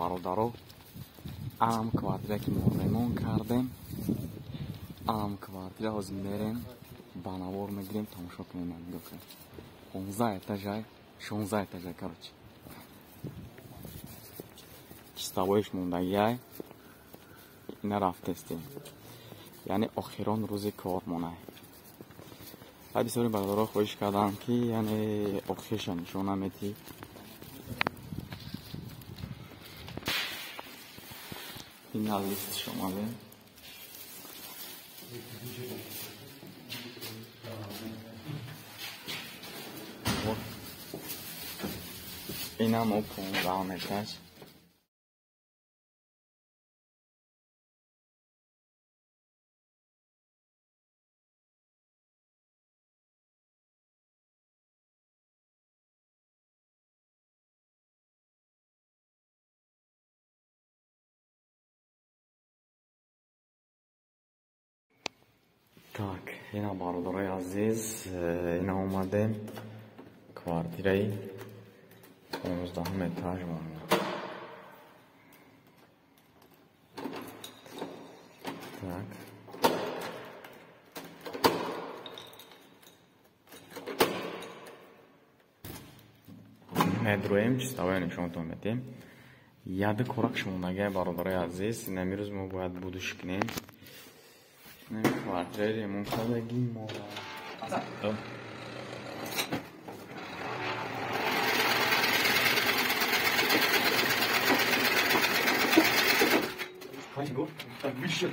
бародаро, анам квартира ки мо ремонт кардем, анам квартира ҳозир мерем ба навор мегирем, тамошо кунем. 15 этажай, 16 этажай, короче. Чистовоиш мондагиай, ина рафтестем. Яъне охирон рӯзи кор монай. ва бисёри бародаро хоҳиш кардам ки яъне охирша нишон наметӣ. ина лист шомале. Инам о 15 этаж. Так, ина бародарои азиз, ина омадем квартираи 15 этаж мон. Так. Медроем, чистовая нишонтон медем. Яды корак шумондагиай бародарои азиз, намирӯз мо бояд будуш кунем. Квартираи ремонт кардаги мо. Так, выше.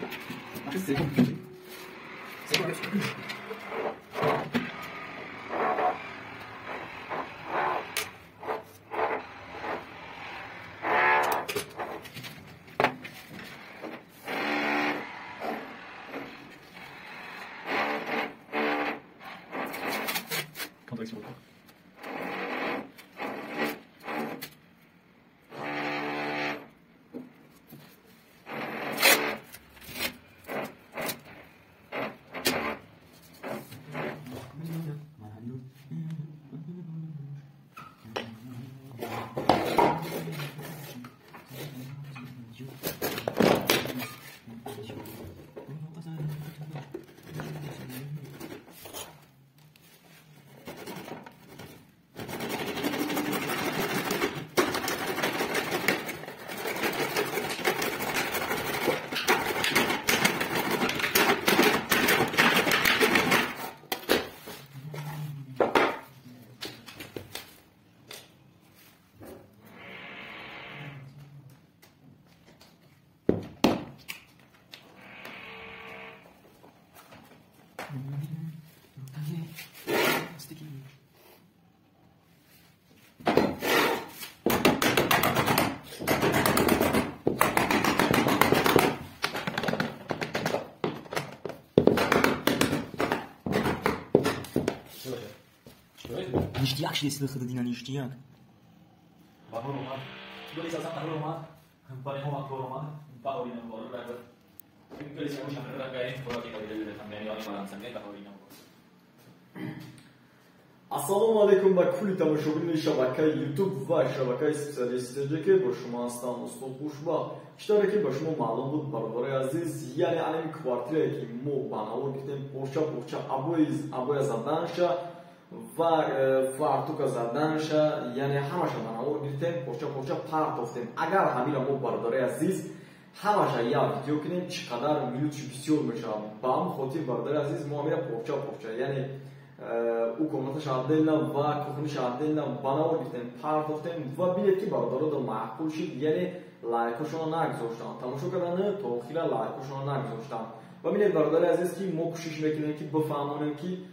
Ништяк шли слыхали, Дина, ништяк. Ассалому алейкум ба кули тамошобини шабакаи YouTube ва шабакаи специалистиҷе ки бо шумо ҳастам Устод Хушбахт. Иштаре ки ба шумо маълум буд, бародарои азиз, яъне алами квартирае ки мо ба навор гирифтем, порча абоя заданша ва фартука заданша, яъне ҳамаша ба навор гирифтем, порча партофтем. Агар ҳамира мо бародарои азиз ҳамаша як видео кунем, чӣ қадар минутши бисёр мешавад. Ба ҳам хотир бародарои азиз мо ҳамира порча, яъне у комнаташа отдельно ва кухняша отдельно ба навор гирифтем, партофтем ва бидед ки бародарода маъқул шид, яъне лайкошона нагузоштам. Тамошо кардани то охира лайкошона нагузоштам. Ва бидед бародарои азиз ки мо кӯшиш мекунем ки бифаҳмонем ки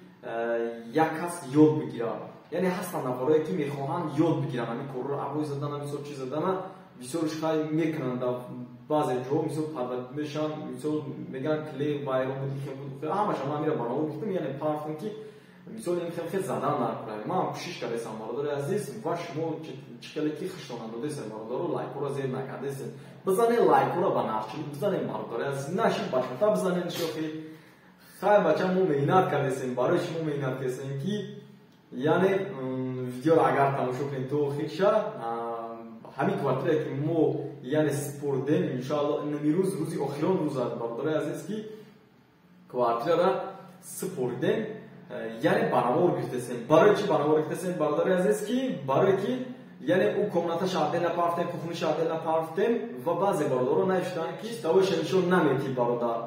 як кас ёд бигирад. Яъне ҳастанд нафарое ки мехоҳанд ёд бигиранд ҳамин корро, абой задана, мисол чӣ задана, бисёрш хай мекунанд баъзе ҷо, мисол падвад мешаванд, мисол мегӯянд клей вайрон буд, ҳамаша ман мира ба навор гирифтам, яъне партам ки мисол ин хел задан накунад. Ман кӯшиш кардесам бародари азиз ва шумо чӣ хеле ки хиштона додесем бародаро, лайкора зер накардесем. Бизанед лайкора ба навчилӣ, бизанед бародари азиз, наши ба шата бизанед шохи. Хай бача мо меҳнат кардесем, барои шумо меҳнат кардесем ки яъне видеоро агар тамошо кунед то охирша, ҳамин квартирае ки мо яъне супурдем иншоалло нами рӯзи охирон рӯз аст бародарои азиз ки квартирара супурдем яъне баравор гирифтесем. Барои чӣ баравор гирифтесем бародарои азиз ки барое ки яъне ӯ комнаташа отдельно пафтем, кухняша отдельно пафтем ва баъзе бародаро наиштанд ки тавоша нишон намедӣ бародар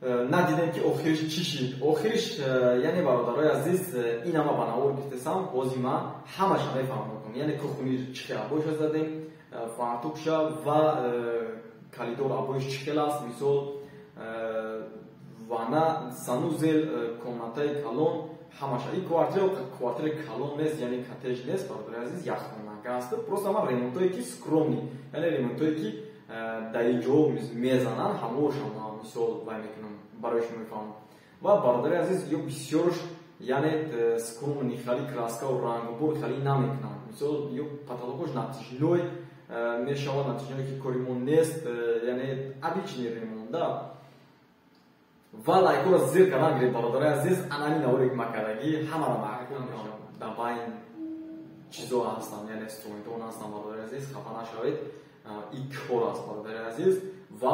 надидем ки охириш чӣ шид. Охириш яъне бародарои азиз инама ба навор гирифтесам ҳозир ман ҳамаша мефаҳмонам. яъне кухни чӣ хел абоиша задем, фартукша ва калидор абоиш чӣ хел аст, мисол ванна, санузел, комнатаи калон ҳамаша. Ин квартираи калон нест, яъне коттедж нест бародарои азиз, яххонака аст. Просто ҳама ремонтое ки скромни, яъне ремонтое ки дар ин ҷо мезананд ҳамоша ман мисол вай мекунам барои шумо мефаҳмам. Ва бародари азиз ё бисёрш яъне скромни, хеле краскаву рангбор хеле намекунанд. Мисол ё потолокош натиҷной мешавад, натиҷное ки кори мо нест, яъне обичный ремонт да. Ва лайкора зер кардан гиред бародари азиз, анани наворик макадаги ҳамара макунам дар байн чизо ҳастанд, яъне инструментон ҳастанд бародари азиз, хафа нашавед. ин кор аст бародари азиз ва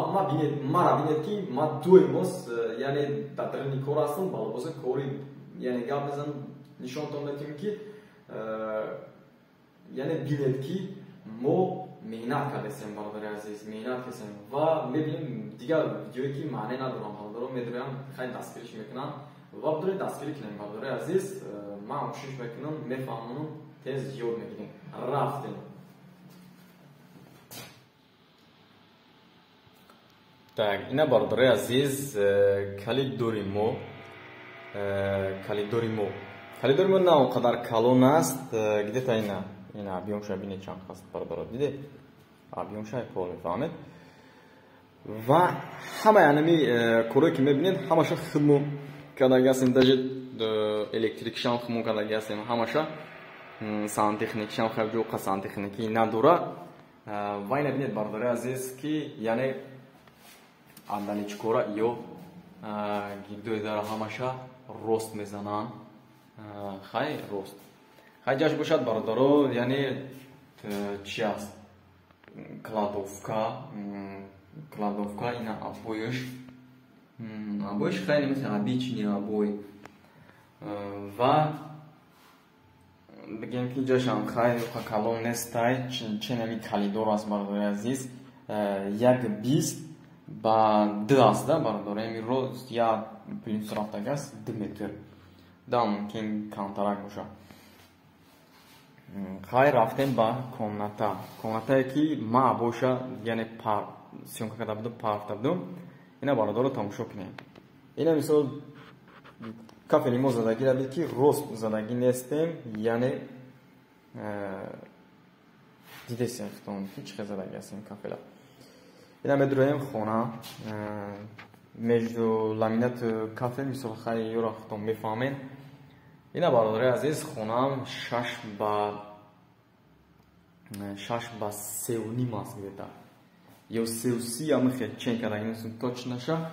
мара бинед ки ман дуимос яъне дар дарини кор ҳастам, ба либоси кори яъне гап мезанам, нишонтон медиҳем ки яъне бинед ки мо меҳнат кардесем бародари азиз, меҳнат кардесем ва мебинем дигар видеое ки маъне надорам бародаро медоям хай дастгириш мекунам ва бидоре дастгирӣ кунем бародари азиз. ман кӯшиш мекунам мефаҳмонам тез ёд мегирем. Рафтем. Так, ина бародарои азиз калидори мо на он қадар калон аст, где-то ина объёмша бинед чанд аст бародаро, дидед? Объёмша пол мефаҳмед. Ва ҳамаи анами корое ки мебинед ҳамаша хидмо кардаги ҳастем, даже электрикшам хидмо кардаги ҳастем, ҳамаша сантехникшам хавҷоқа сантехники надора. Ва ина бинед бародарои азиз ки яъне андаличкора ё гирдои дара ҳамаша рост мезананд. хай рост хай ҷаш бошад бародаро, яъне чӣ аст, кладовка ина обоиш хеле мисли обичный обой. ва бигем ки ҷашам хай калон нестай, ченами калидор аст бародари азиз, 1,20 ба 2 аст да бародаро, ами рост я плюс рафтага аст 2 метр. Да, мумкин камтарак бошад. хай рафтем ба комнатае ки ма боша, яъне сёнка карда будам, пафта будам. ина бародаро тамошо кунем. ина мисол кафели мо задаги дабид ки рост задаги нестем, яъне дидесем фитон ки чӣ хел задаги ҳастем кафела. ина медуроем хона между ламинат кафел мисол хай ёра фитон мефаҳмен. ина бародари азиз хонаам 6 ба 3,5 аст где-то. ё 3,3 ам хел чен кардаги несум точнаша.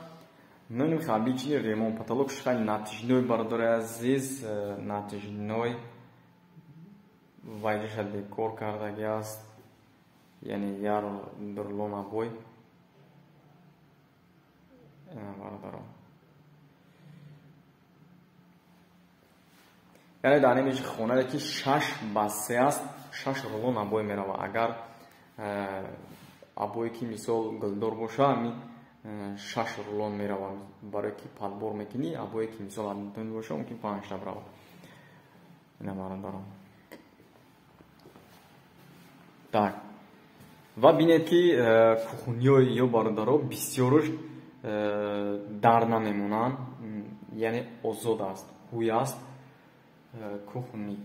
Но ин хел обичный ремонт, потолокш хай натиҷной бародари азиз, натиҷной вайҷаша декор кардаги аст, яъне яр дурлон обой. ина бародаро яъне дар ин хонае ки 6 ба 3 аст, 6 рулон обой мерава. агар обое ки мисол гулдор боша, ами 6 рулон мерава. барое ки подбор мекунӣ, обое ки мисол аддон боша, мумкин 5 та брава. ина бародаро. так, ва бинед ки кухняҳои ё бародаро бисёрш дар намемонанд, яъне озод аст, ҳуй аст. кухни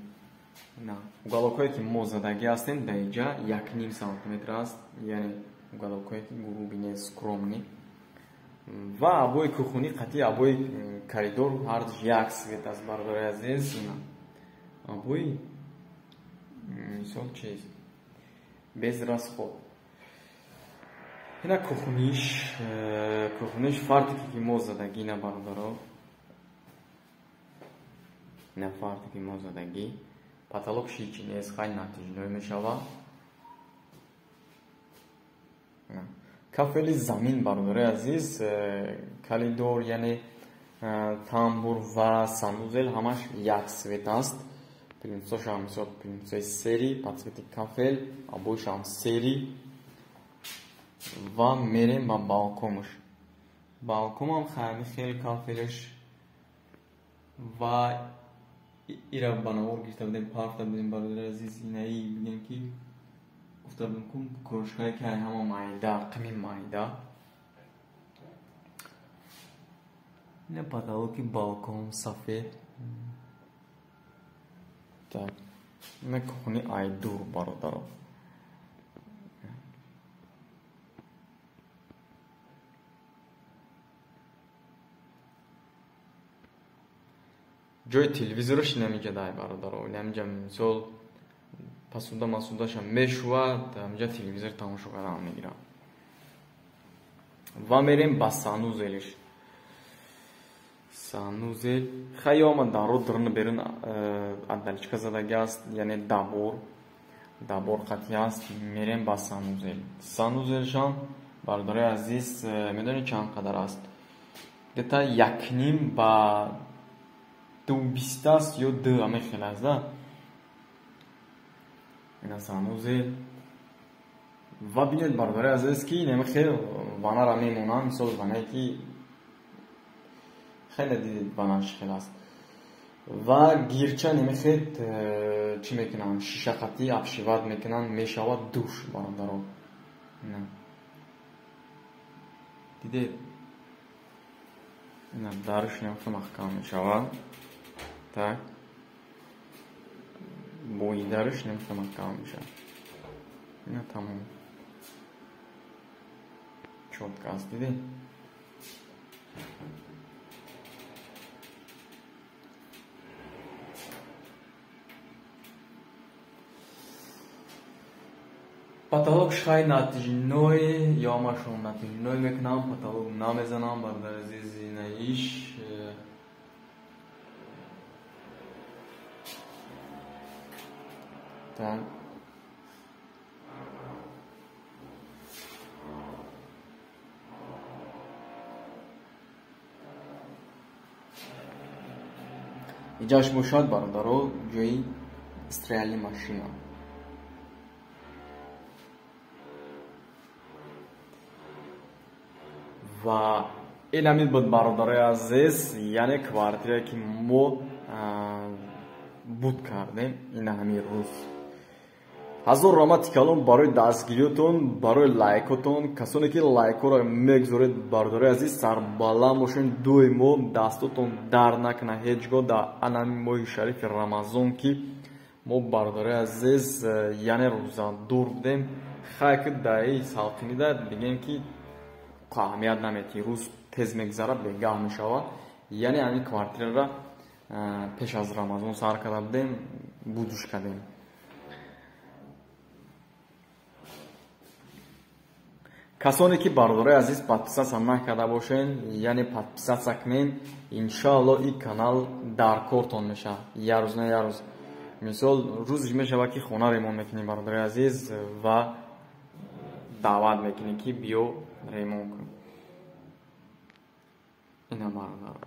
уголокое ки мо задаги ҳастем дар инҷа 1,5 сантиметр аст, яъне уголокое ки груби нест, скромни. ва обои кухни қатъи обои коридор ҳарж 1 свет аст бародари азиз. ина обои мисол чиз без расход. ина кухниш фартуки ки мо задаги ина бародаро, ина фартуки мо задаги, потолок ҳичи нест, хай натиҷной мешавад. кафели замин бародарои азиз, калидор яъне тамбур ва санузел ҳамаш як свет аст. Принципашам мисол принципи сери, подсвети кафел, обоишам сери ва мерем ба балконаш. Балконам хайли хеле кафелаш ва ира ба навор гирифта будем, парфта будем бародарои азиз, инаи бигем ки уфтадем кун кӯшкае ки ҳама майда, қими майда. ина потолоки балкон сафед. Так, ина кухни айдур бародаро. ҷои телевизораш намиҷа дай бародаро, намиҷа мисол пасуда масудашам мешувад, намиҷа телевизор тамошо кардан мегирам. Ва мерем ба санузелиш. Санузел хай омад даро дырны берин аддаличка задаги аст, яъне дабор қатъи аст. Мерем ба санузел. Санузелшам бародарои азиз медонед чанд қадар аст? Гета 1.5 ба 2.20 аст ё 2 ҳаме хел аст да. ина санузел. Ва бинед бародарои азиз ки нема хел ванара мемонам, мисол ванае ки хеле дидед ванаш хел аст. Ва гирча немехед чӣ мекунанд, шишақатӣ абшиват мекунанд, мешавад душ бародаро. ина дидед, ина дарш немехе маҳкам мешавад. Так, бои дарш немехе маҳкам мешавад. ина тамом чотка аст, дидед. потолокш хай натиҷаной ё машон натиҷаной мекунам, потолок намезанам бародарои азиз. инаиш так иҷаш бошад бародаро ҷои строяли машина. ва ин ҳамин буд бародарои азиз, яъне квартирае ки мо буд кардем ин ҳамин рӯз. ҳазор раҳмати калон барои дастгириётон, барои лайкотон. Касоне ки лайкҳоро мегузоред бародарои азиз, сарбаланд бошед, доимо дастотон дард накуна ҳеҷ гоҳ дар анами моҳи шарифи рамазон ки мо бародарои азиз яъне рӯзадор будем. хай ки даи салқинида бигем ки аҳамият наметӣ, рӯз тез мегзарад, бегаҳ мешавад. яъне ҳамин квартираро пеш аз рамазон сар карда будем, будуш кардем. касоне ки бародарои азиз подписатсия накарда бошен, яъне подписатсия кунен, иншоалло ин канал дар кортон мешавад. як рӯз на як рӯз, мисол рӯзиш мешавад ки хона ремонт мекунем бародарои азиз ва даъват мекунем ки биё ремонт кун. ина бародаро.